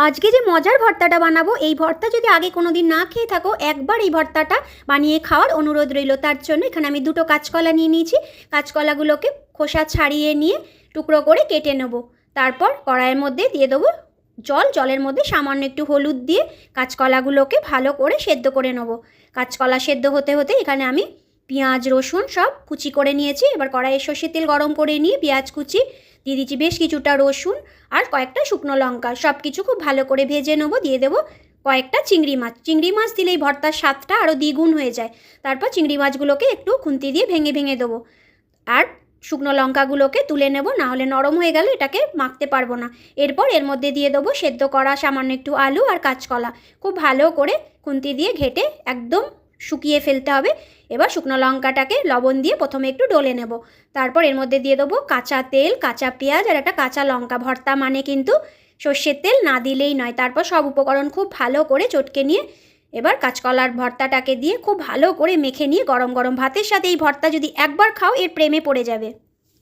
আজকে যে মজার ভর্তাটা বানাবো, এই ভর্তা যদি আগে কোনো দিন না খেয়ে থাকো, একবার এই ভর্তাটা বানিয়ে খাওয়ার অনুরোধ রইল। তার জন্য এখানে আমি দুটো কাঁচকলা নিয়ে নিয়েছি। কাঁচকলাগুলোকে খোসা ছাড়িয়ে নিয়ে টুকরো করে কেটে নেব। তারপর কড়াইয়ের মধ্যে দিয়ে দেবো জলের মধ্যে সামান্য একটু হলুদ দিয়ে কাঁচকলাগুলোকে ভালো করে সেদ্ধ করে নেব। কাঁচকলা সেদ্ধ হতে হতে এখানে আমি পেঁয়াজ রসুন সব কুচি করে নিয়েছি। এবার কড়াইয়ে সর্ষের তেল গরম করে নিয়ে পেঁয়াজ কুচি দিয়ে দিচ্ছি, বেশ কিছুটা রসুন আর কয়েকটা শুকনো লঙ্কা, সব কিছু খুব ভালো করে ভেজে নেবো। দিয়ে দেবো কয়েকটা চিংড়ি মাছ দিলে এই ভর্তার স্বাদটা আরও দ্বিগুণ হয়ে যায়। তারপর চিংড়ি মাছগুলোকে একটু খুন্তি দিয়ে ভেঙে ভেঙে দেবো। আর শুকনো লঙ্কাগুলোকে তুলে নেব, না হলে নরম হয়ে গেলে এটাকে মাখতে পারবো না। এরপর এর মধ্যে দিয়ে দেবো সেদ্ধ করা সামান্য একটু আলু আর কাঁচকলা, খুব ভালো করে খুন্তি দিয়ে ঘেটে একদম শুকিয়ে ফেলতে হবে। এবার শুকনো লঙ্কাটাকে লবণ দিয়ে প্রথমে একটু ডলে নেব। তারপর এর মধ্যে দিয়ে দেবো কাঁচা তেল, কাঁচা পেঁয়াজ আর একটা কাঁচা লঙ্কা। ভর্তা মানে কিন্তু সর্ষের তেল না দিলেই নয়। তারপর সব উপকরণ খুব ভালো করে চটকে নিয়ে এবার কাঁচকলার ভর্তাটাকে দিয়ে খুব ভালো করে মেখে নিয়ে গরম গরম ভাতের সাথে এই ভর্তা যদি একবার খাও, এর প্রেমে পড়ে যাবে।